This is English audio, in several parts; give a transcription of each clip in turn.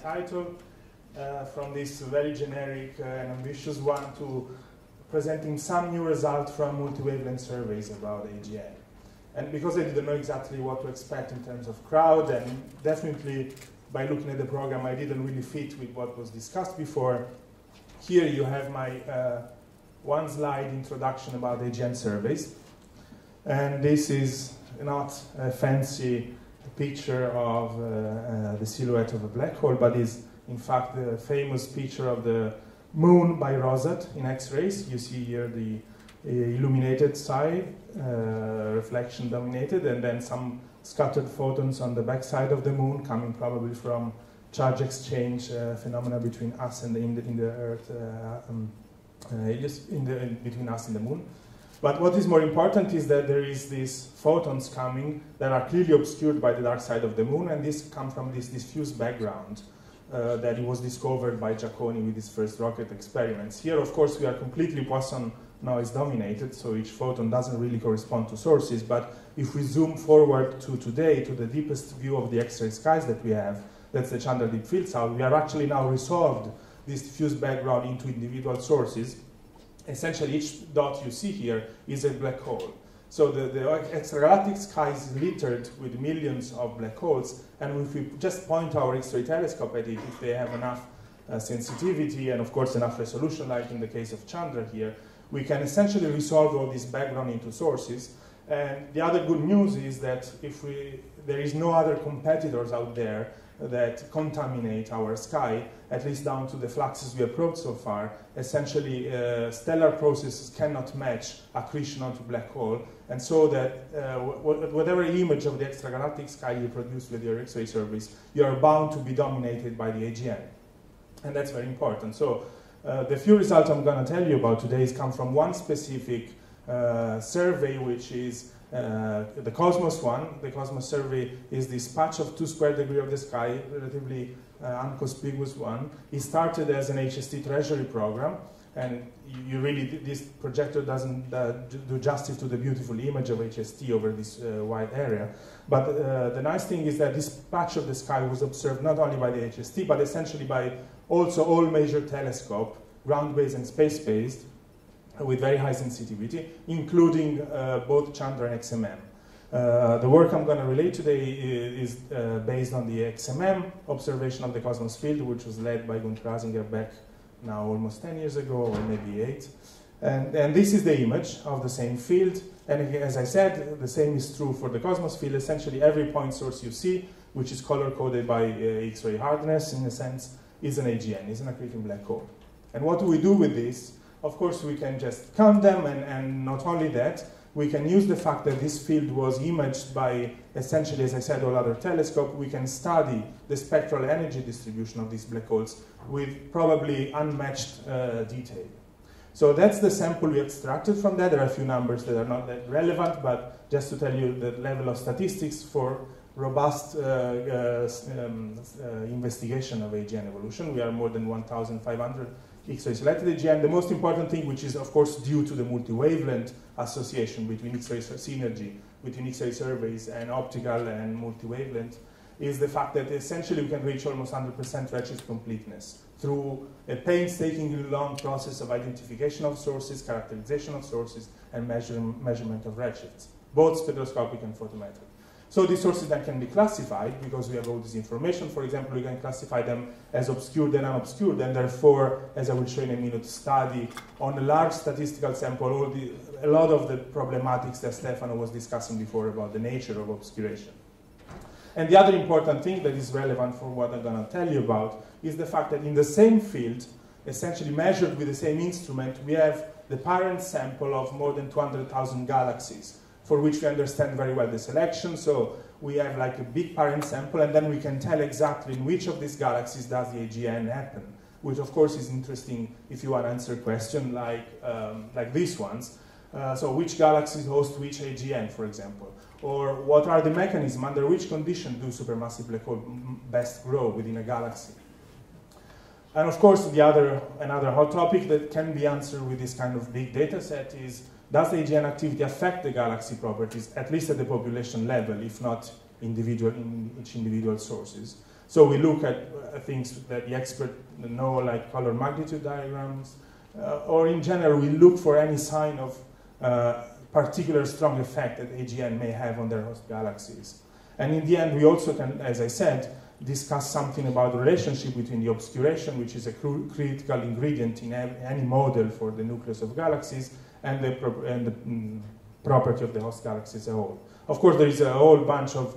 title, from this very generic and ambitious one to presenting some new result from multi-wavelength surveys about AGN. And because I didn't know exactly what to expect in terms of crowd, and definitely by looking at the program, I didn't really fit with what was discussed before. Here you have my one slide introduction about AGN surveys. And this is not a fancy picture of the silhouette of a black hole, but is in fact the famous picture of the moon by Rosette in X-rays. You see here the illuminated side, reflection dominated, and then some scattered photons on the back side of the moon, coming probably from charge exchange phenomena between us and in the Earth, between us and the moon. But what is more important is that there is these photons coming that are clearly obscured by the dark side of the moon, and this comes from this diffuse background that was discovered by Giacconi with his first rocket experiments. Here, of course, we are completely Poisson noise dominated, so each photon doesn't really correspond to sources. But if we zoom forward to today, to the deepest view of the X-ray skies that we have, that's the Chandra Deep Field South, we have actually now resolved this diffuse background into individual sources. Essentially, each dot you see here is a black hole. So the extragalactic sky is littered with millions of black holes, and if we just point our X-ray telescope at it, if they have enough sensitivity and, of course, enough resolution, like in the case of Chandra here, we can essentially resolve all this background into sources. And the other good news is that there is no other competitors out there that contaminate our sky, at least down to the fluxes we approached so far. Essentially, stellar processes cannot match accretion onto black hole, and so that whatever image of the extragalactic sky you produce with your X-ray surveys, you are bound to be dominated by the AGN. And that's very important. So the few results I'm going to tell you about today come from one specific survey, which is the Cosmos one. The Cosmos survey is this patch of 2 square degrees of the sky, relatively unconspicuous one. It started as an HST treasury program, and this projector doesn't do justice to the beautiful image of HST over this wide area. But the nice thing is that this patch of the sky was observed not only by the HST, but essentially by also all major telescopes, ground-based and space-based, with very high sensitivity, including both Chandra and XMM. The work I'm going to relate today is based on the XMM observation of the Cosmos field, which was led by Gunther Hasinger back now almost 10 years ago, or maybe 8. And this is the image of the same field. And as I said, the same is true for the Cosmos field. Essentially, every point source you see, which is color-coded by X-ray hardness, in a sense, is an AGN, is an accreting black hole. And what do we do with this? Of course, we can just count them, and not only that, we can use the fact that this field was imaged by, essentially, as I said, all other telescopes. We can study the spectral energy distribution of these black holes with probably unmatched detail. So that's the sample we extracted from that. There are a few numbers that are not that relevant, but just to tell you the level of statistics for robust investigation of AGN evolution. We are more than 1,500 X-ray selected AGN. The most important thing, which is of course due to the multi-wavelength association between X-ray synergy, between X-ray surveys and optical and multi-wavelength, is the fact that essentially we can reach almost 100% redshift completeness through a painstakingly long process of identification of sources, characterization of sources, and measurement of redshifts, both spectroscopic and photometric. So these sources then can be classified because we have all this information. For example, we can classify them as obscured and unobscured, and therefore, as I will show in a minute, study on a large statistical sample a lot of the problematics that Stefano was discussing before about the nature of obscuration. And the other important thing that is relevant for what I'm going to tell you about is the fact that in the same field, essentially measured with the same instrument, we have the parent sample of more than 200,000 galaxies, for which we understand very well the selection. So we have like a big parent sample, and then we can tell exactly in which of these galaxies does the AGN happen, which of course is interesting if you want to answer a question like these ones. So which galaxies host which AGN, for example? Or what are the mechanisms, under which condition do supermassive black holes best grow within a galaxy? And of course, another hot topic that can be answered with this kind of big data set is, does the AGN activity affect the galaxy properties, at least at the population level, if not in each individual sources? So we look at things that the experts know, like color magnitude diagrams, or in general, we look for any sign of particular strong effect that AGN may have on their host galaxies. And in the end, we also can, as I said, discuss something about the relationship between the obscuration, which is a critical ingredient in any model for the nucleus of galaxies, and the property of the host galaxy as a whole. Of course, there is a whole bunch of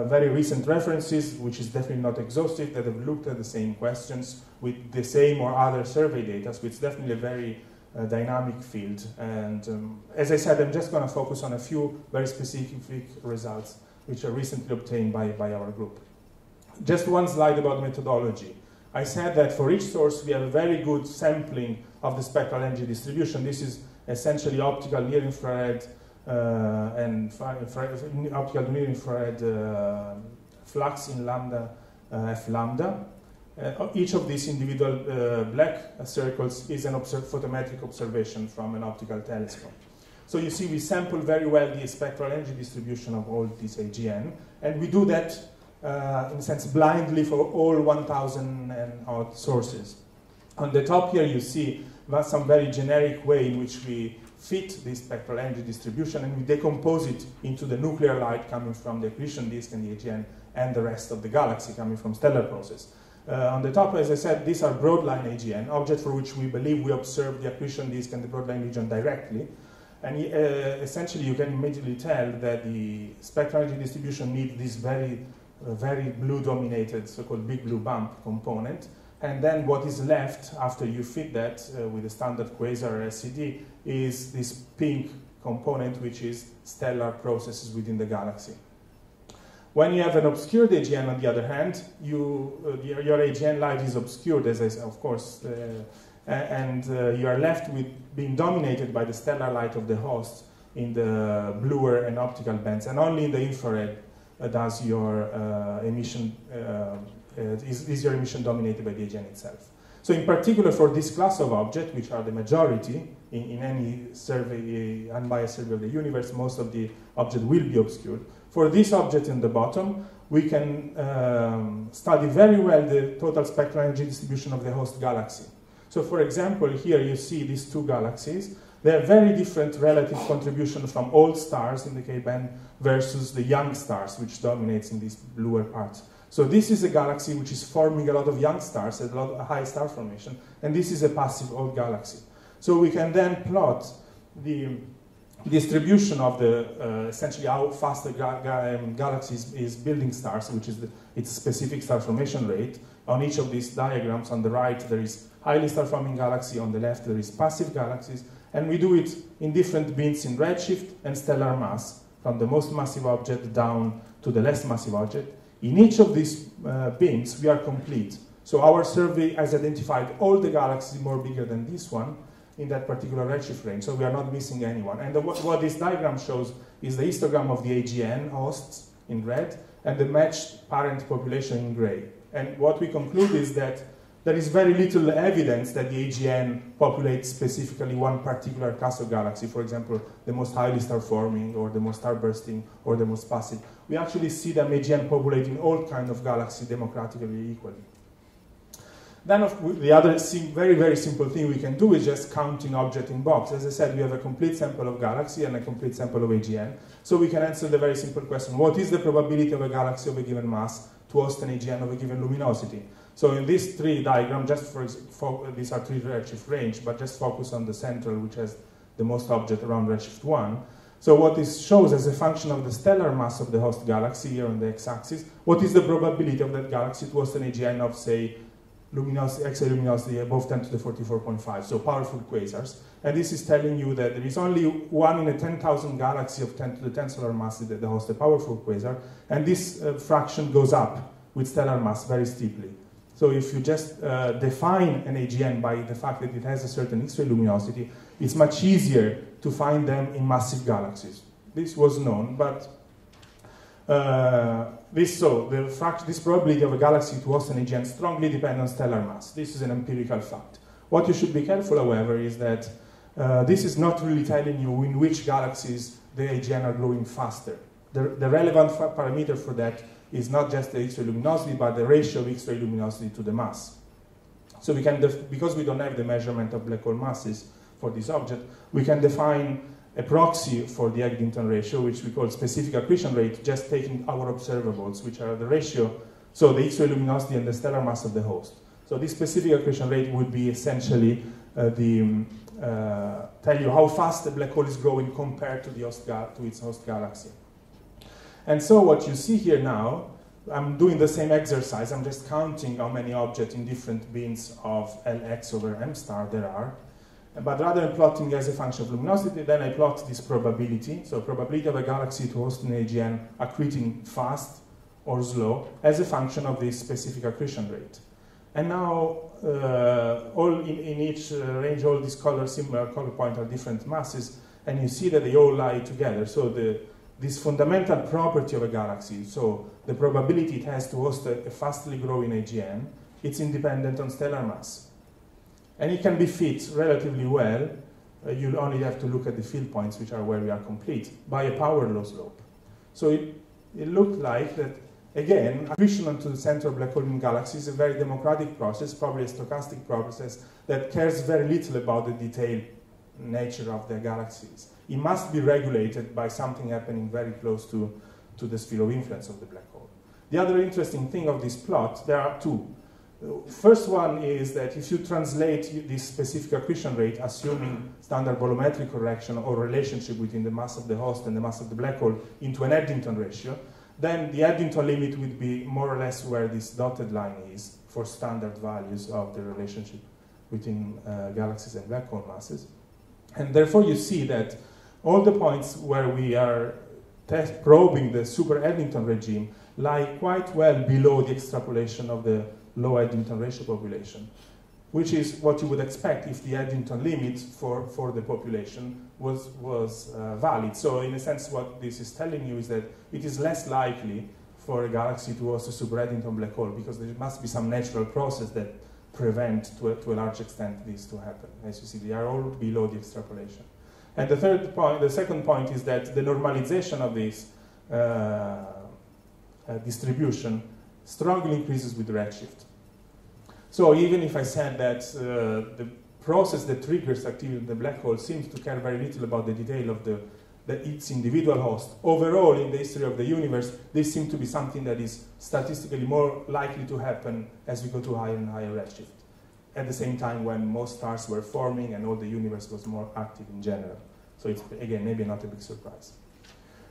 very recent references, which is definitely not exhaustive, that have looked at the same questions with the same or other survey data, so it's definitely a very dynamic field. And as I said, I'm just going to focus on a few very specific results which are recently obtained by our group. Just one slide about methodology. I said that for each source we have a very good sampling of the spectral energy distribution. This is essentially optical near-infrared and optical near-infrared flux in lambda f lambda. Each of these individual black circles is an photometric observation from an optical telescope. So you see we sample very well the spectral energy distribution of all these AGN, and we do that in a sense blindly for all 1,000 and odd sources. On the top here you see some very generic way in which we fit this spectral energy distribution, and we decompose it into the nuclear light coming from the accretion disk and the AGN, and the rest of the galaxy coming from stellar process. On the top, as I said, these are broadline AGN, objects for which we believe we observe the accretion disk and the broadline region directly. And essentially, you can immediately tell that the spectral energy distribution needs this very blue-dominated, so-called big blue bump component. And then what is left after you fit that with a standard quasar or SCD is this pink component, which is stellar processes within the galaxy. When you have an obscured AGN, on the other hand, your AGN light is obscured, as I said, of course, and you are left with being dominated by the stellar light of the host in the bluer and optical bands, and only in the infrared does your emission is your emission dominated by the AGN itself. So in particular for this class of objects, which are the majority in any survey, unbiased survey of the universe, most of the objects will be obscured. For this object in the bottom, we can study very well the total spectral energy distribution of the host galaxy. So for example, here you see these two galaxies. They have very different relative contribution from old stars in the K-band versus the young stars, which dominates in these bluer parts. So this is a galaxy which is forming a lot of young stars, a lot of high star formation, and this is a passive old galaxy. So we can then plot the distribution of the essentially how fast the galaxy is building stars, which is its specific star formation rate. On each of these diagrams, on the right there is highly star forming galaxy, on the left there is passive galaxies, and we do it in different bins in redshift and stellar mass, from the most massive object down to the less massive object. In each of these bins we are complete. So our survey has identified all the galaxies more bigger than this one in that particular redshift range, so we are not missing anyone. And what this diagram shows is the histogram of the AGN hosts in red and the matched parent population in gray. And what we conclude is that there is very little evidence that the AGN populates specifically one particular class of galaxy, for example, the most highly star-forming, or the most star-bursting, or the most passive. We actually see them AGN populating all kinds of galaxies democratically equally. Then the other very, very simple thing we can do is just counting object in box. As I said, we have a complete sample of galaxy and a complete sample of AGN. So we can answer the very simple question, what is the probability of a galaxy of a given mass to host an AGN of a given luminosity? So in these three diagrams, just for these are three redshift range, but just focus on the central, which has the most object around redshift 1. So what this shows as a function of the stellar mass of the host galaxy here on the x-axis, what is the probability of that galaxy to host an AGN of, say, X-ray luminosity above 10 to the 44.5, so powerful quasars. And this is telling you that there is only 1 in a 10,000 galaxy of 10 to the 10 solar mass that hosts a powerful quasar, and this fraction goes up with stellar mass very steeply. So if you just define an AGN by the fact that it has a certain X-ray luminosity, it's much easier to find them in massive galaxies. This was known, but this probability of a galaxy to host an AGN strongly depends on stellar mass. This is an empirical fact. What you should be careful, however, is that this is not really telling you in which galaxies the AGN are growing faster. the relevant parameter for that is not just the X-ray luminosity, but the ratio of X-ray luminosity to the mass. So we can, because we don't have the measurement of black hole masses for this object, we can define a proxy for the Eddington ratio, which we call specific accretion rate, just taking our observables, which are the ratio, so the X-ray luminosity and the stellar mass of the host. So this specific accretion rate would be essentially tell you how fast the black hole is growing compared to its host galaxy. And so what you see here now, I'm doing the same exercise. I'm just counting how many objects in different bins of Lx over m star there are. But rather than plotting as a function of luminosity, then I plot this probability. So probability of a galaxy to host an AGN accreting fast or slow as a function of this specific accretion rate. And now, all in each range, all these color points are different masses, and you see that they all lie together. So this fundamental property of a galaxy, so the probability it has to host a fastly growing AGN, it's independent on stellar mass. And it can be fit relatively well. You'll only have to look at the field points, which are where we are complete, by a power law slope. So it looked like that, again, accretion onto the center of black hole in galaxies is a very democratic process, probably a stochastic process that cares very little about the detailed nature of the galaxies. It must be regulated by something happening very close to the sphere of influence of the black hole. The other interesting thing of this plot, there are two. First one is that if you translate this specific accretion rate, assuming standard bolometric correction or relationship between the mass of the host and the mass of the black hole into an Eddington ratio, then the Eddington limit would be more or less where this dotted line is for standard values of the relationship between galaxies and black hole masses. And therefore you see that all the points where we are probing the super Eddington regime lie quite well below the extrapolation of the low Eddington ratio population, which is what you would expect if the Eddington limit for the population was valid. So in a sense, what this is telling you is that it is less likely for a galaxy to host a super Eddington black hole, because there must be some natural process that prevent, to a large extent, this to happen. As you see, they are all below the extrapolation. And the second point is that the normalization of this distribution strongly increases with redshift. So even if I said that the process that triggers activity in the black hole seems to care very little about the detail of its individual host, overall in the history of the universe, this seems to be something that is statistically more likely to happen as we go to higher and higher redshift, at the same time when most stars were forming and all the universe was more active in general. So it's, again, maybe not a big surprise.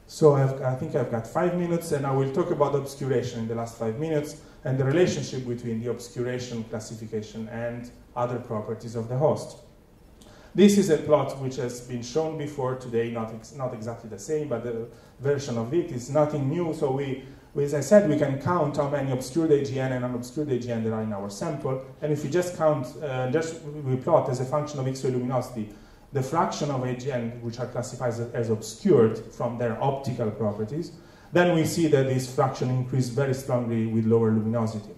So I think I've got 5 minutes, and I will talk about obscuration in the last 5 minutes and the relationship between the obscuration classification and other properties of the host. This is a plot which has been shown before today, not exactly the same, but the version of it is nothing new. So as I said, we can count how many obscured AGN and unobscured AGN there are in our sample, and if we just count, we plot as a function of X-ray luminosity the fraction of AGN which are classified as obscured from their optical properties, then we see that this fraction increases very strongly with lower luminosity.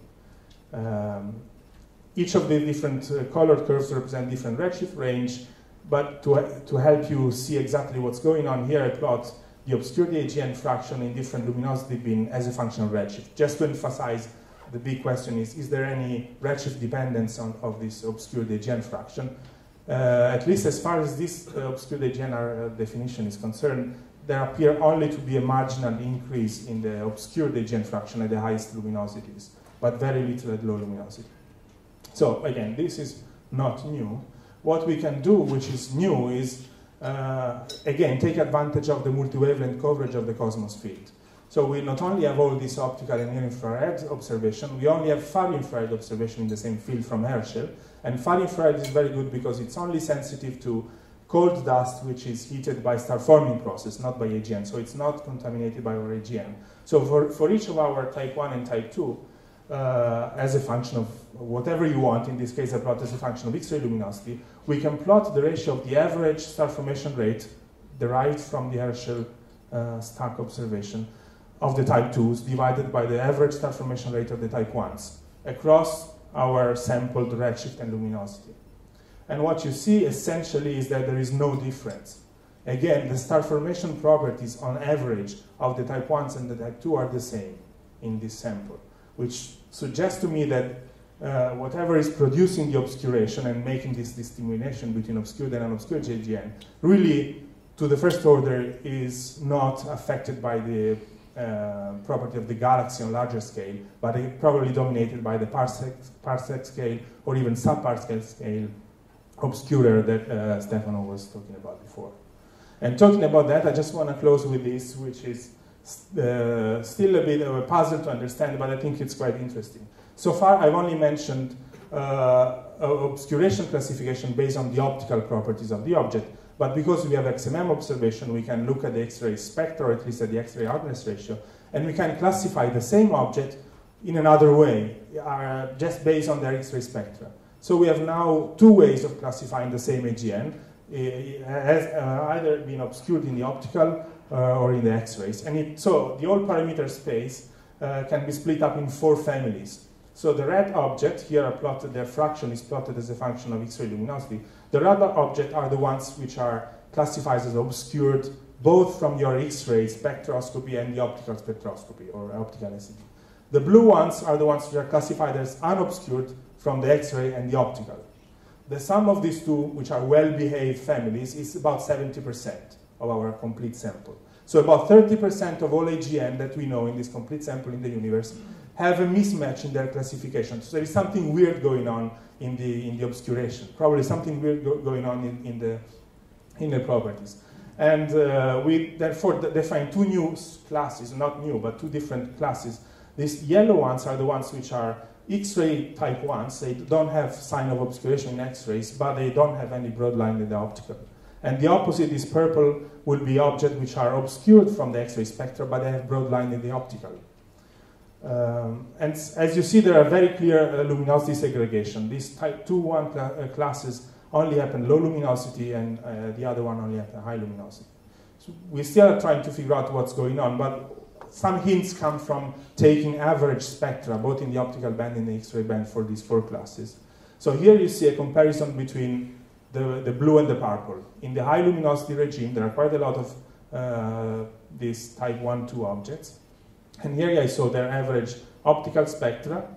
Each of the different colored curves represent different redshift range, but to help you see exactly what's going on here, I plot the obscured AGN fraction in different luminosity bin as a function of redshift. Just to emphasize, the big question is there any redshift dependence of this obscured AGN fraction? At least as far as this obscured AGN definition is concerned, there appear only to be a marginal increase in the obscured AGN fraction at the highest luminosities, but very little at low luminosity. So again, this is not new. What we can do, which is new, is again take advantage of the multi-wavelength coverage of the cosmos field. So we not only have all this optical and near-infrared observation, we only have far-infrared observation in the same field from Herschel. And far-infrared is very good because it's only sensitive to cold dust, which is heated by star-forming process, not by AGN. So it's not contaminated by our AGN. So for each of our type 1 and type 2, as a function of whatever you want, in this case I plot as a function of X-ray luminosity, we can plot the ratio of the average star formation rate derived from the Herschel stack observation of the type 2s divided by the average star formation rate of the type 1s across our sampled redshift and luminosity. And what you see essentially is that there is no difference. Again, the star formation properties on average of the type 1s and the type 2 are the same in this sample, which suggests to me that whatever is producing the obscuration and making this discrimination between obscured and unobscured AGN really, to the first order, is not affected by the property of the galaxy on larger scale, but probably dominated by the parsec scale or even sub-parsec scale obscurer that Stefano was talking about before. And talking about that, I just want to close with this, which is still a bit of a puzzle to understand, but I think it's quite interesting. So far, I've only mentioned obscuration classification based on the optical properties of the object, but because we have XMM observation, we can look at the X-ray spectra, or at least at the X-ray hardness ratio, and we can classify the same object in another way, just based on their X-ray spectra. So we have now two ways of classifying the same AGN. It has either been obscured in the optical or in the X-rays. And so the whole parameter space can be split up in 4 families. So the red object, here are plotted, their fraction is plotted as a function of X-ray luminosity. The red object are the ones which are classified as obscured both from your X-ray spectroscopy and the optical spectroscopy, or optical SED. The blue ones are the ones which are classified as unobscured from the X-ray and the optical. The sum of these two, which are well-behaved families, is about 70% of our complete sample. So about 30% of all AGN that we know in this complete sample in the universe have a mismatch in their classification. So there is something weird going on in the obscuration, probably something weird going on in the properties. And we therefore define 2 new classes, not new, but 2 different classes. These yellow ones are the ones which are X-ray type 1s. They don't have sign of obscuration in X-rays, but they don't have any broad line in the optical. And the opposite is purple, will be objects which are obscured from the X-ray spectra, but they have broad line in the optical. And as you see, there are very clear luminosity segregation. These type 2-1 classes only happen low luminosity, and the other one only happen high luminosity. So we still are trying to figure out what's going on, but some hints come from taking average spectra, both in the optical band and the X-ray band, for these 4 classes. So here you see a comparison between the blue and the purple. In the high luminosity regime, there are quite a lot of these type 1-2 objects. And here I saw their average optical spectra.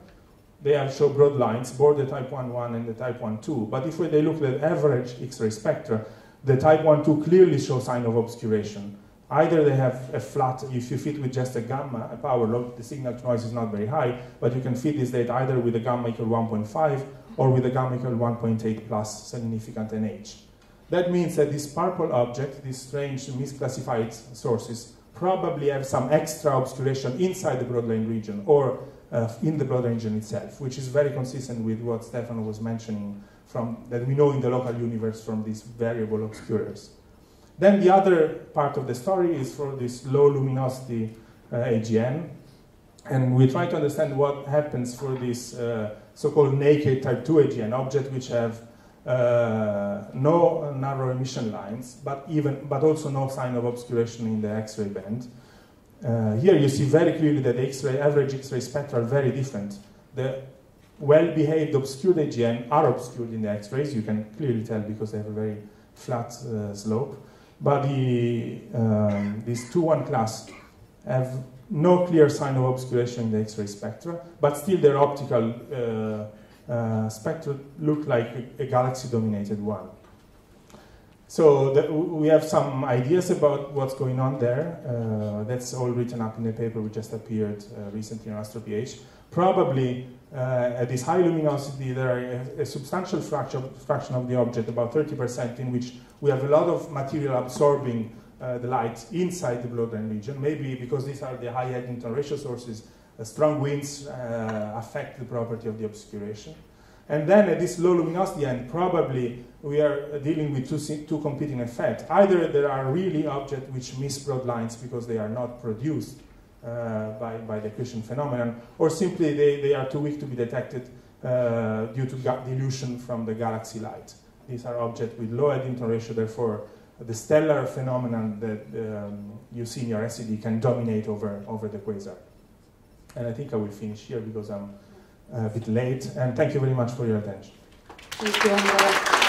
They have show broad lines, both the type 1-1 and the type 1-2. But if they look at average X-ray spectra, the type 1-2 clearly show sign of obscuration. Either they have a flat, if you fit with just a gamma, a power law, the signal to noise is not very high, but you can fit this data either with a gamma equal 1.5 or with a gamma equal 1.8 plus significant NH. That means that this purple object, these strange misclassified sources, probably have some extra obscuration inside the broadline region or in the broadline region itself, which is very consistent with what Stefano was mentioning that we know in the local universe from these variable obscurers. Then the other part of the story is for this low luminosity AGN, and we try to understand what happens for this so-called naked type 2 AGN object, which have no narrow emission lines, but also no sign of obscuration in the X-ray band. Here you see very clearly that the average X-ray spectra are very different. The well-behaved obscured AGN are obscured in the X-rays. You can clearly tell because they have a very flat slope. But these 2-1 class have no clear sign of obscuration in the X-ray spectra, but still their optical spectra look like a galaxy-dominated one. So we have some ideas about what's going on there. That's all written up in a paper which just appeared recently on AstroPH. Probably at this high luminosity, there are a substantial fraction of the object, about 30%, in which we have a lot of material absorbing the light inside the broadline region. Maybe because these are the high Eddington ratio sources, strong winds affect the property of the obscuration. And then at this low luminosity end, probably we are dealing with two competing effects. Either there are really objects which miss broad lines because they are not produced by the accretion phenomenon, or simply they are too weak to be detected due to dilution from the galaxy light. These are objects with low Eddington ratio, therefore the stellar phenomenon that you see in your SED can dominate over the quasar. And I think I will finish here because I'm a bit late, and thank you very much for your attention. Thank you, Andrea.